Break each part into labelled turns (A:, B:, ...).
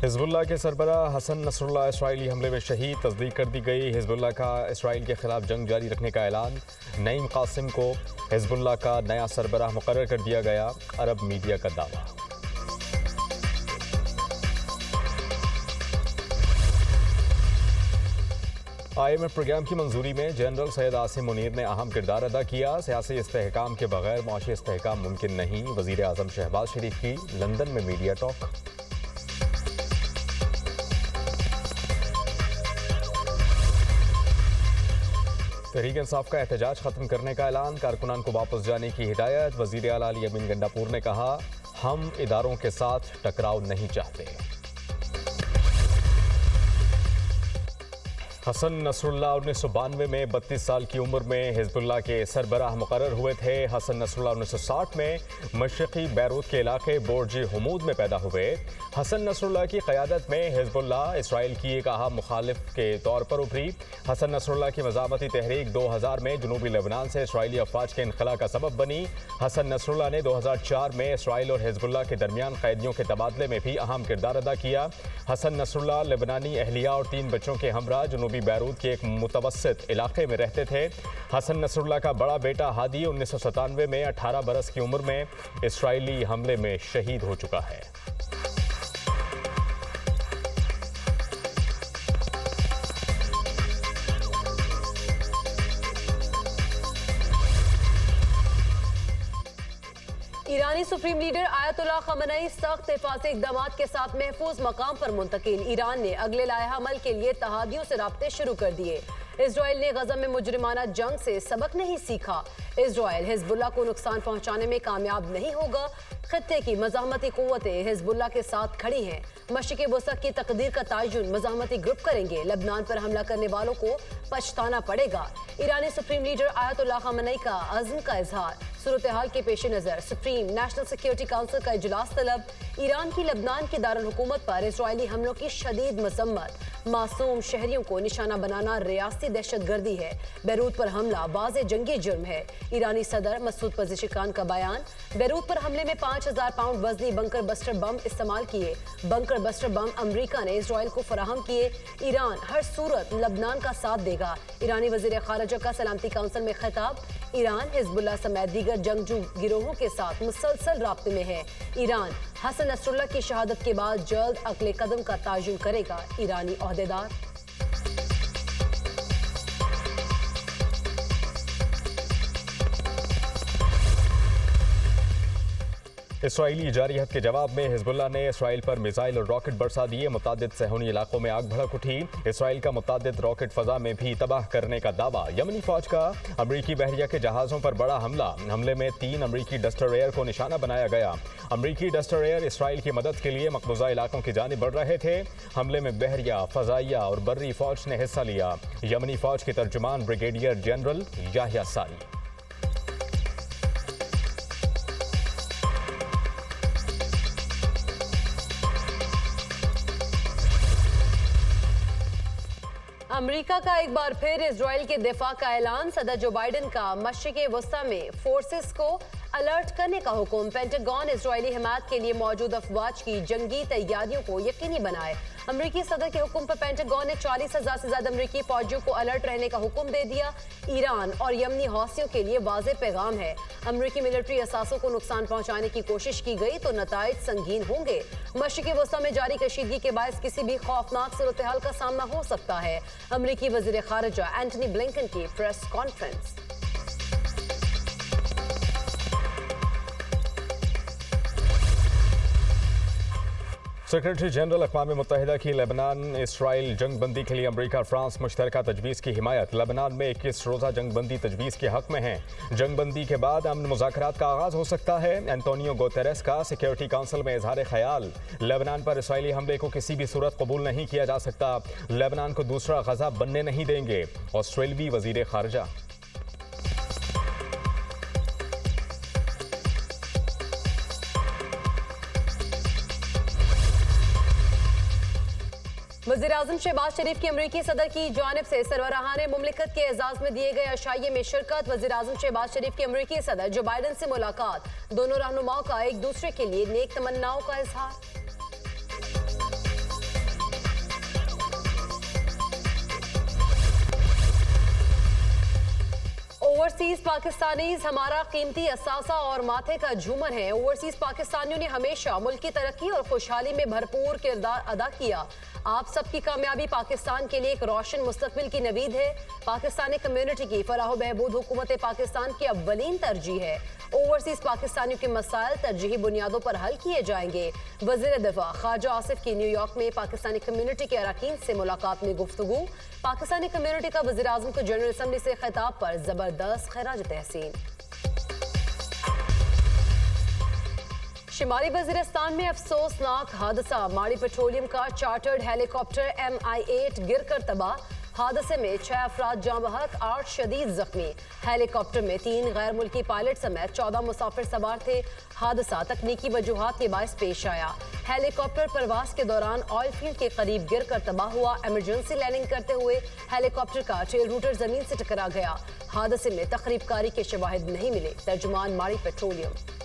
A: Hezbollah के सरबराह Hasan Nasrallah Israeli हमले में शहीद, तस्दीक कर दी गई। हिजबुल्लाह का इसराइल के खिलाफ जंग जारी रखने का ऐलान। नईम कासिम को हिजबुल्लाह का नया सरबराह मुकर्रर कर दिया गया, अरब मीडिया का दावा। IMF प्रोग्राम की मंजूरी में जनरल सैयद आसिम मुनीर ने अहम किरदार अदा किया। सियासी इस्तेहकाम के बगैर मुआशी इस्तेहकाम मुमकिन नहीं, वज़ीर आज़म शहबाज शरीफ की लंदन में मीडिया टॉक। तहरीक इंसाफ का एहतजाज खत्म करने का ऐलान, कारकुनान को वापस जाने की हिदायत। वज़ीर आला अली अमीन गंडापुर ने कहा, हम इदारों के साथ टकराव नहीं चाहते। हसन नसरुल्लाह 1992 में 32 साल की उम्र में हिजबुल्लाह के सरबराह मुकर्रर हुए थे। हसन नसरुल्लाह 1960 में मशरक़ी बैरूत के इलाके बोर्जी हमूद में पैदा हुए। हसन नसरुल्लाह की क़यादत में हिजबुल्लाह इसराइल की एक अहम मुखालिफ के तौर पर उभरी। हसन नसरुल्लाह की मज़ामती तहरीक 2000 में जनूबी लेबनान से इसराइली अफवाज के इनखला का सबब बनी। हसन नसरुल्लाह ने 2004 में इसराइल और हिजबुल्लाह के दरमियान कैदियों के तबादले में भी अहम किरदार अदा किया। हसन नसरुल्लाह लेबनानी अहलिया और 3 बच्चों के हमरा जनूबी बैरूत के एक मुतवस्सित इलाके में रहते थे। हसन नसरुल्लाह का बड़ा बेटा हादी 1997 में 18 बरस की उम्र में इसराइली हमले में शहीद हो चुका है।
B: ईरानी सुप्रीम लीडर आयतुल्लाह खamenei सख्त हिफाजती इक़दामात के साथ महफूज मकाम पर मुंतकिल। ईरान ने अगले लाइहा अमल के लिए तहादियों से राब्ते शुरू कर दिए। इजराइल ने गज़ा में मुजरिमाना जंग से सबक नहीं सीखा। इजराइल हिजबुल्लाह को नुकसान पहुंचाने में कामयाब नहीं होगा। खित्ते की मज़ाहमती क़ुव्वतें हिजबुल्लाह के साथ खड़ी हैं। मशरिक़ वसत की तकदीर का तयन मज़ाहमती ग्रुप करेंगे। लबनान पर हमला करने वालों को पछताना पड़ेगा। ईरानी सुप्रीम लीडर आयतुल्लाह खamenei का अज़्म का इजहार। सूरत हाल के पेश नज़र सुप्रीम नेशनल सिक्योरिटी काउंसिल का इजलास तलब। ईरान की लबनान की दारुल हुकूमत पर इजरायली हमलों की शदीद मज़म्मत। मासूम शहरियों को निशाना बनाना रियासती दहशतगर्दी है। बैरूत पर हमला वाज़े जंगी जुर्म है। ईरानी सदर मसूद पज़ेशिकान का बयान। बैरूत पर हमले में 5000 पाउंड वजनी बंकर बस्टर बम इस्तेमाल किए। बंकर बस्टर बम अमरीका ने इसराइल को फराहम किए। ईरान हर सूरत लबनान का साथ देगा। ईरानी वज़ीर ख़ारिजा का सलामती काउंसिल में खिताब। ईरान हिजबुल्लाह समेत दीगर जंगजू गिरोहों के साथ मुसलसल राब्ते में है। ईरान हसन नसरुल्लाह की शहादत के बाद जल्द अगले कदम का तयन करेगा। ईरानी ओहदेदार।
A: इसराइली जारियत के जवाब में हिजबुल्लाह ने इसराइल पर मिसाइल और रॉकेट बरसा दिए। मुतादिद सहूनी इलाकों में आग भड़क उठी। इसराइल का मुतादिद रॉकेट फजा में भी तबाह करने का दावा। यमनी फौज का अमरीकी बहरिया के जहाज़ों पर बड़ा हमले में 3 अमरीकी डस्टर एयर को निशाना बनाया गया। अमरीकी डस्टर एयर इसराइल की मदद के लिए मकबूजा इलाकों की जानिब बढ़ रहे थे। हमले में बहरिया, फजाइया और बर्री फौज ने हिस्सा लिया। यमनी फौज के तर्जुमान ब्रिगेडियर जनरल याहिया सारी।
B: अमेरिका का एक बार फिर इजराइल के दिफा का ऐलान। सदर जो बाइडन का मशरिक़ वस्ता में फोर्सेस को अलर्ट करने का हुक्म। पेंटागन इजरायली हिमायत के लिए मौजूद अफवाज की जंगी तैयारियों को यकीनी बनाए। अमरीकी सदर के हुक्म पर पेंटागन ने 40,000 से ज्यादा अमरीकी फौजियों को अलर्ट रहने का हुक्म दे दिया। ईरान और यमनी हौसियों के लिए वाज़े पैगाम है। अमरीकी मिलिट्री असासों को नुकसान पहुंचाने की कोशिश की गई तो नताइज संगीन होंगे। मशरिक़ वस्ता में जारी कशीदगी के बायस किसी भी खौफनाक सूरत हाल का सामना हो सकता है। अमरीकी वज़ीर ख़ारिजा एंटनी ब्लिंकन की प्रेस कॉन्फ्रेंस।
A: सेक्रेटरी जनरल अक़वाम मुत्तहिदा की लेबनान इसराइल जंग बंदी के लिए अमरीका फ्रांस मुश्तरका तजवीज़ की हिमायत। लेबनान में 21 रोज़ा जंग बंदी तजवीज़ के हक़ में है। जंग बंदी के बाद अमन मुज़ाकरात का आगाज़ हो सकता है। एंटोनियो गुतेरेस का सिक्योरिटी काउंसिल में इजहार ख्याल। लेबनान पर इसराइली हमले को किसी भी सूरत कबूल नहीं किया जा सकता। लेबनान को दूसरा गज़ा बनने नहीं देंगे। ऑस्ट्रेलवी वज़ीर ख़ारिजा।
B: वज़ीर आज़म शहबाज शरीफ की अमरीकी सदर की जानिब से सरबराहान मुमलिकत के एजाज़ में दिए गए अशाइये में शिरकत। वज़ीर आज़म शहबाज शरीफ की अमरीकी सदर जो बाइडन से मुलाकात। दोनों रहनुमाओं का एक दूसरे के लिए नेक तमन्नाओं का इजहार। ओवरसीज पाकिस्तानीज हमारा कीमती असासा और माथे का झूमर है। ओवरसीज पाकिस्तानियों ने हमेशा मुल्क की तरक्की और खुशहाली में भरपूर किरदार अदा किया। आप सबकी कामयाबी पाकिस्तान के लिए एक रोशन मुस्तकबिल की नवीद है। पाकिस्तानी कम्युनिटी की फलाह बहबूद हुकूमत पाकिस्तान की अव्वलीन तरजीह है। ओवरसीज पाकिस्तानियों के मसाइल तरजीही बुनियादों पर हल किए जाएंगे। वज़ीर दिफा ख्वाजा आसिफ की न्यूयॉर्क में पाकिस्तानी कम्युनिटी के अरकान से मुलाकात में गुफ्तगू। पाकिस्तानी कम्युनिटी का वज़ीर आज़म को जनरल असम्बली से खिताब पर जबरदस्त खैराज तहसीन। शिमाली वज़ीरिस्तान में अफसोसनाक हादसा। माड़ी पेट्रोलियम का चार्टर्ड हेलीकॉप्टर MI-8 गिरकर तबाह। हादसे में 6 अफराद जाँ बहक, 8 शदीद जख्मी। हेलीकॉप्टर में 3 गैर मुल्की पायलट समेत 14 मुसाफिर सवार थे। हादसा तकनीकी वजूहात के बायस पेश आया। हेलीकॉप्टर परवास के दौरान ऑयल फील्ड के करीब गिरकर तबाह हुआ। इमरजेंसी लैंडिंग करते हुए हेलीकॉप्टर का टेल रूटर जमीन से टकरा गया। हादसे में तखरीबकारी के शवाहिद नहीं मिले। तर्जुमान माड़ी पेट्रोलियम।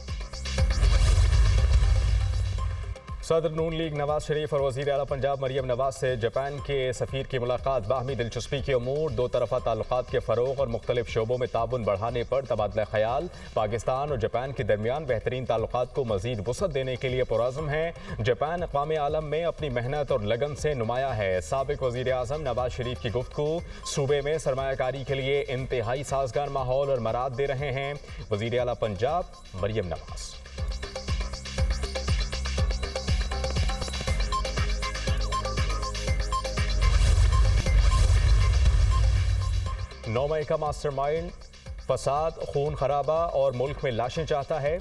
A: सदर नून लीग नवाज शरीफ और वज़ीर आला पंजाब मरियम नवाज से जापान के सफ़ीर की मुलाकात। बाहमी दिलचस्पी के अमूर, दो तरफ़ा ताल्लुकात के फ़रोग़ और मुख्तलिफ शोबों में ताउन बढ़ाने पर तबादला ख्याल। पाकिस्तान और जापान के दरमियान बेहतरीन ताल्लुकात को मज़ीद वुसअत देने के लिए पुरअज़्म है। जापान अक़वाम आलम में अपनी मेहनत और लगन से नुमाया है। साबिक़ वज़ीर आज़म नवाज शरीफ की गुफ्तगू सूबे में सरमायाकारी के लिए इंतहाई साज़गार माहौल और मराद दे रहे हैं। वज़ीर आला पंजाब मरियम नवाज। 9 मई का मास्टरमाइंड फसाद, खून खराबा और मुल्क में लाशें चाहता है।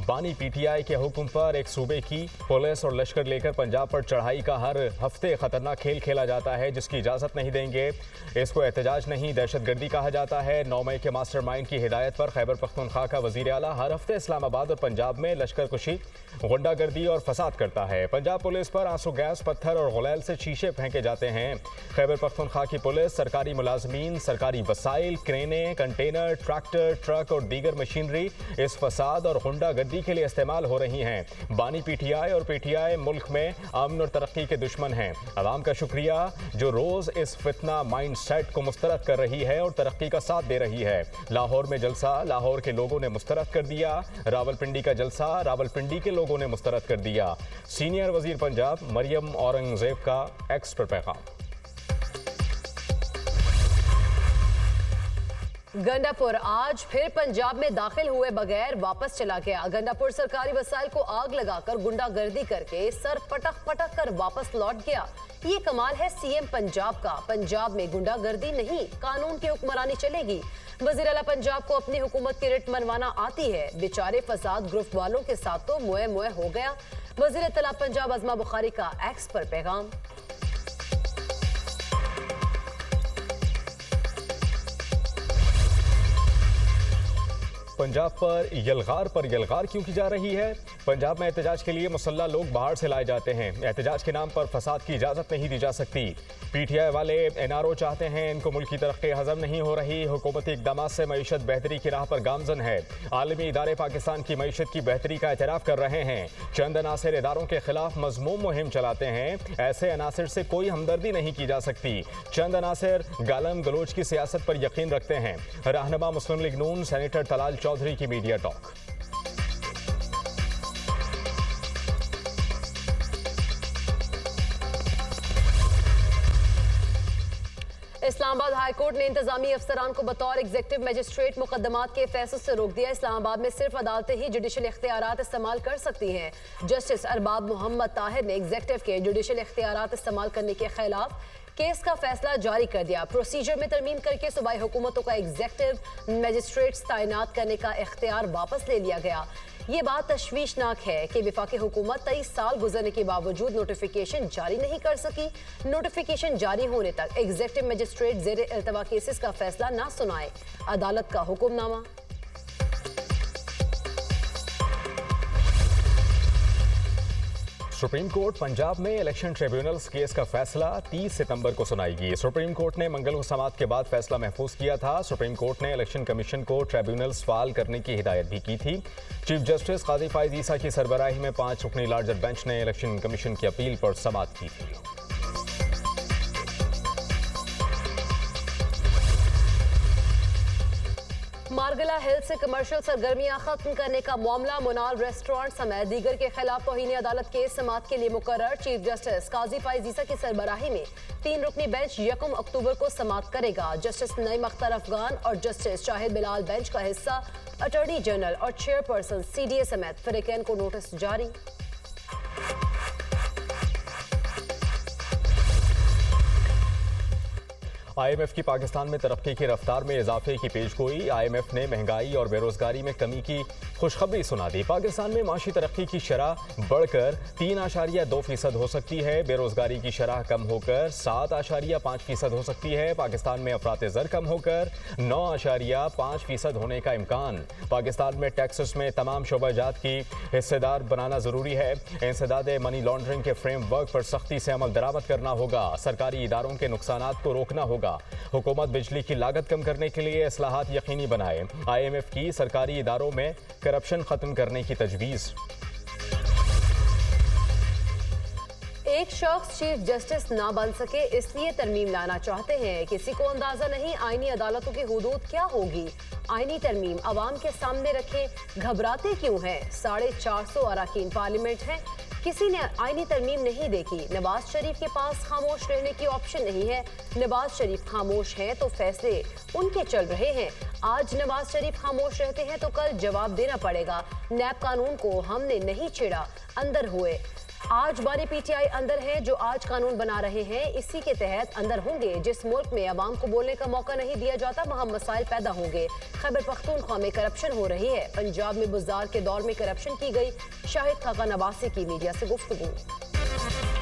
A: बानी PTI के हुक्म पर एक सूबे की पुलिस और लश्कर लेकर पंजाब पर चढ़ाई का हर हफ्ते खतरनाक खेल खेला जाता है, जिसकी इजाज़त नहीं देंगे। इसको एहतजाज नहीं दहशतगर्दी कहा जाता है। 9 मई के मास्टरमाइंड की हिदायत पर खैबर पख्तूनख्वा का वज़ीर आला हर हफ्ते इस्लामाबाद और पंजाब में लश्कर कुशी, गुंडागर्दी और फसाद करता है। पंजाब पुलिस पर आंसू गैस, पत्थर और गुलैल से शीशे फेंके जाते हैं। खैबर पख्तूनख्वा की पुलिस सरकारी मुलाजमीन, सरकारी वसाइल, क्रेनें, कंटेनर, ट्रैक्टर, ट्रक और दीगर मशीनरी इस फसाद और गुंडागर्दी के लिए इस्तेमाल हो रही हैं। बानी PTI और PTI मुल्क में अमन और तरक्की के दुश्मन हैं। अवाम का शुक्रिया जो रोज इस फितना माइंड सेट को मुस्तरद कर रही है और तरक्की का साथ दे रही है। लाहौर में जलसा लाहौर के लोगों ने मुस्तरद कर दिया। रावलपिंडी का जलसा रावलपिंडी के लोगों ने मुस्तरद कर दिया। सीनियर वजीर पंजाब मरियम औरंगजेब का एक्स पर पैगाम।
B: गंडापुर आज फिर पंजाब में दाखिल हुए बगैर वापस चला गया। गंडापुर सरकारी वसाइल को आग लगाकर गुंडागर्दी करके सर पटक पटक कर वापस लौट गया। ये कमाल है CM पंजाब का। पंजाब में गुंडागर्दी नहीं, कानून की हुक्मरानी चलेगी। वज़ीर आला पंजाब को अपनी हुकूमत की रिट मनवाना आती है। बेचारे फसाद ग्रुप वालों के साथ तो मुए मुए हो गया। वज़ीर इत्तला पंजाब अज़मा बुखारी का एक्स पर पैगाम।
A: पंजाब पर यलगार क्यों की जा रही है? पंजाब में एहतजाज के लिए मुसल्ला लोग बाहर से लाए जाते हैं। एहतजाज के नाम पर फसाद की इजाज़त नहीं दी जा सकती। PTI वाले NRO चाहते हैं, इनको मुल्क की तरक्की हजम नहीं हो रही। हुकूमती इक़दामात से मईशत बेहतरी की राह पर गामजन है। आलमी इदारे पाकिस्तान की मईशत की बेहतरी का एतराफ़ कर रहे हैं। चंद अनासिर इदारों के खिलाफ मज़मूम मुहिम चलाते हैं। ऐसे अनासिर से कोई हमदर्दी नहीं की जा सकती। चंद अनासिर गालम गलोच की सियासत पर यकीन रखते हैं। रहनुमा मुस्लिम लीग नून सेनेटर तलाल चौधरी की media talk.
B: Islamabad high court ने इंतजामी अफसरान को बतौर एग्जीक्यूटिव मजिस्ट्रेट मुकदमात के फैसलों से रोक दिया। इस्लामाबाद में सिर्फ अदालतें ही जुडिशल इख्तियारात इस्तेमाल कर सकती हैं। जस्टिस अरबाब मोहम्मद ताहिर ने एग्जीक्यूटिव के जुडिशल इख्तियारात इस्तेमाल करने के खिलाफ केस का फैसला जारी कर दिया। प्रोसीजर में तरमीम करके सूबाई हुकूमतों का एग्जीक्यूटिव मजिस्ट्रेट्स तैनात करने का इख्तियार वापस ले लिया गया। ये बात तशवीशनाक है कि वफाकी हुकूमत 23 साल गुजरने के बावजूद नोटिफिकेशन जारी नहीं कर सकी। नोटिफिकेशन जारी होने तक एग्जीक्यूटिव मजिस्ट्रेट ज़ेर इल्तवा केसेस का फैसला ना सुनाए। अदालत का हुक्मनामा।
A: सुप्रीम कोर्ट पंजाब में इलेक्शन ट्रिब्यूनल्स केस का फैसला 30 सितंबर को सुनाएगी। सुप्रीम कोर्ट ने मंगल को समाअत के बाद फैसला महफूज किया था। सुप्रीम कोर्ट ने इलेक्शन कमीशन को ट्रिब्यूनल्स फाल करने की हिदायत भी की थी। चीफ जस्टिस काजी फाइज ईसा की सरबराही में 5 रुकनी लार्जर बेंच ने इलेक्शन कमीशन की अपील पर समाअत की थी।
B: मारगला हिल से कमर्शियल सरगर्मियां खत्म करने का मामला मुनाल रेस्टोरेंट समेत दीगर के खिलाफ तौहीन अदालत केस समाअत के लिए मुकर्रर। चीफ जस्टिस काजी फाइज ईसा की सरबराही में 3 रुकनी बेंच 1 अक्टूबर को समाअत करेगा। जस्टिस नईम अख्तर अफगान और जस्टिस शाहिद बिलाल बेंच का हिस्सा अटॉर्नी जनरल और चेयरपर्सन CDA समेत फरीकैन को नोटिस जारी।
A: IMF की पाकिस्तान में तरक्की की रफ्तार में इजाफे की पेशगोई। IMF ने महंगाई और बेरोजगारी में कमी की खुशखबरी सुना दी। पाकिस्तान में माशी तरक्की की शरह बढ़कर 3.2% हो सकती है। बेरोजगारी की शरह कम होकर 7.5% हो सकती है। पाकिस्तान में अफरात ज़र कम होकर 9.5% होने का इम्कान। पाकिस्तान में टैक्सेस में तमाम शोबाजात की हिस्सेदार बनाना ज़रूरी है। इंसदाद मनी लॉन्ड्रिंग के फ्रेमवर्क पर सख्ती से अमल दरामद करना होगा। सरकारी इदारों के नुकसानात को रोकना होगा। हुकूमत बिजली की लागत कम करने के लिए इस्लाहात यकीनी बनाए। IMF की सरकारी इदारों में करप्शन खत्म करने की तजवीज़।
B: एक शख्स चीफ जस्टिस ना बन सके इसलिए तरमीम लाना चाहते हैं। किसी को अंदाजा नहीं आईनी अदालतों की हुदूद क्या होगी। आईनी तरमीम अवाम के सामने रखे, घबराते क्यों हैं। 450 अरकान पार्लियामेंट हैं, किसी ने आईनी तरमीम नहीं देखी। नवाज शरीफ के पास खामोश रहने की ऑप्शन नहीं है। नवाज शरीफ खामोश हैं तो फैसले उनके चल रहे हैं। आज नवाज शरीफ खामोश रहते हैं तो कल जवाब देना पड़ेगा। नैब कानून को हमने नहीं छेड़ा, अंदर हुए। आज बानी PTI अंदर है जो आज कानून बना रहे हैं, इसी के तहत अंदर होंगे। जिस मुल्क में अवाम को बोलने का मौका नहीं दिया जाता वहाँ मसाइल पैदा होंगे। खैबर पख्तूनख्वा में करप्शन हो रही है। पंजाब में बुज़दार के दौर में करप्शन की गई। शाहिद खाका नवासी की मीडिया से गुफ्तगू।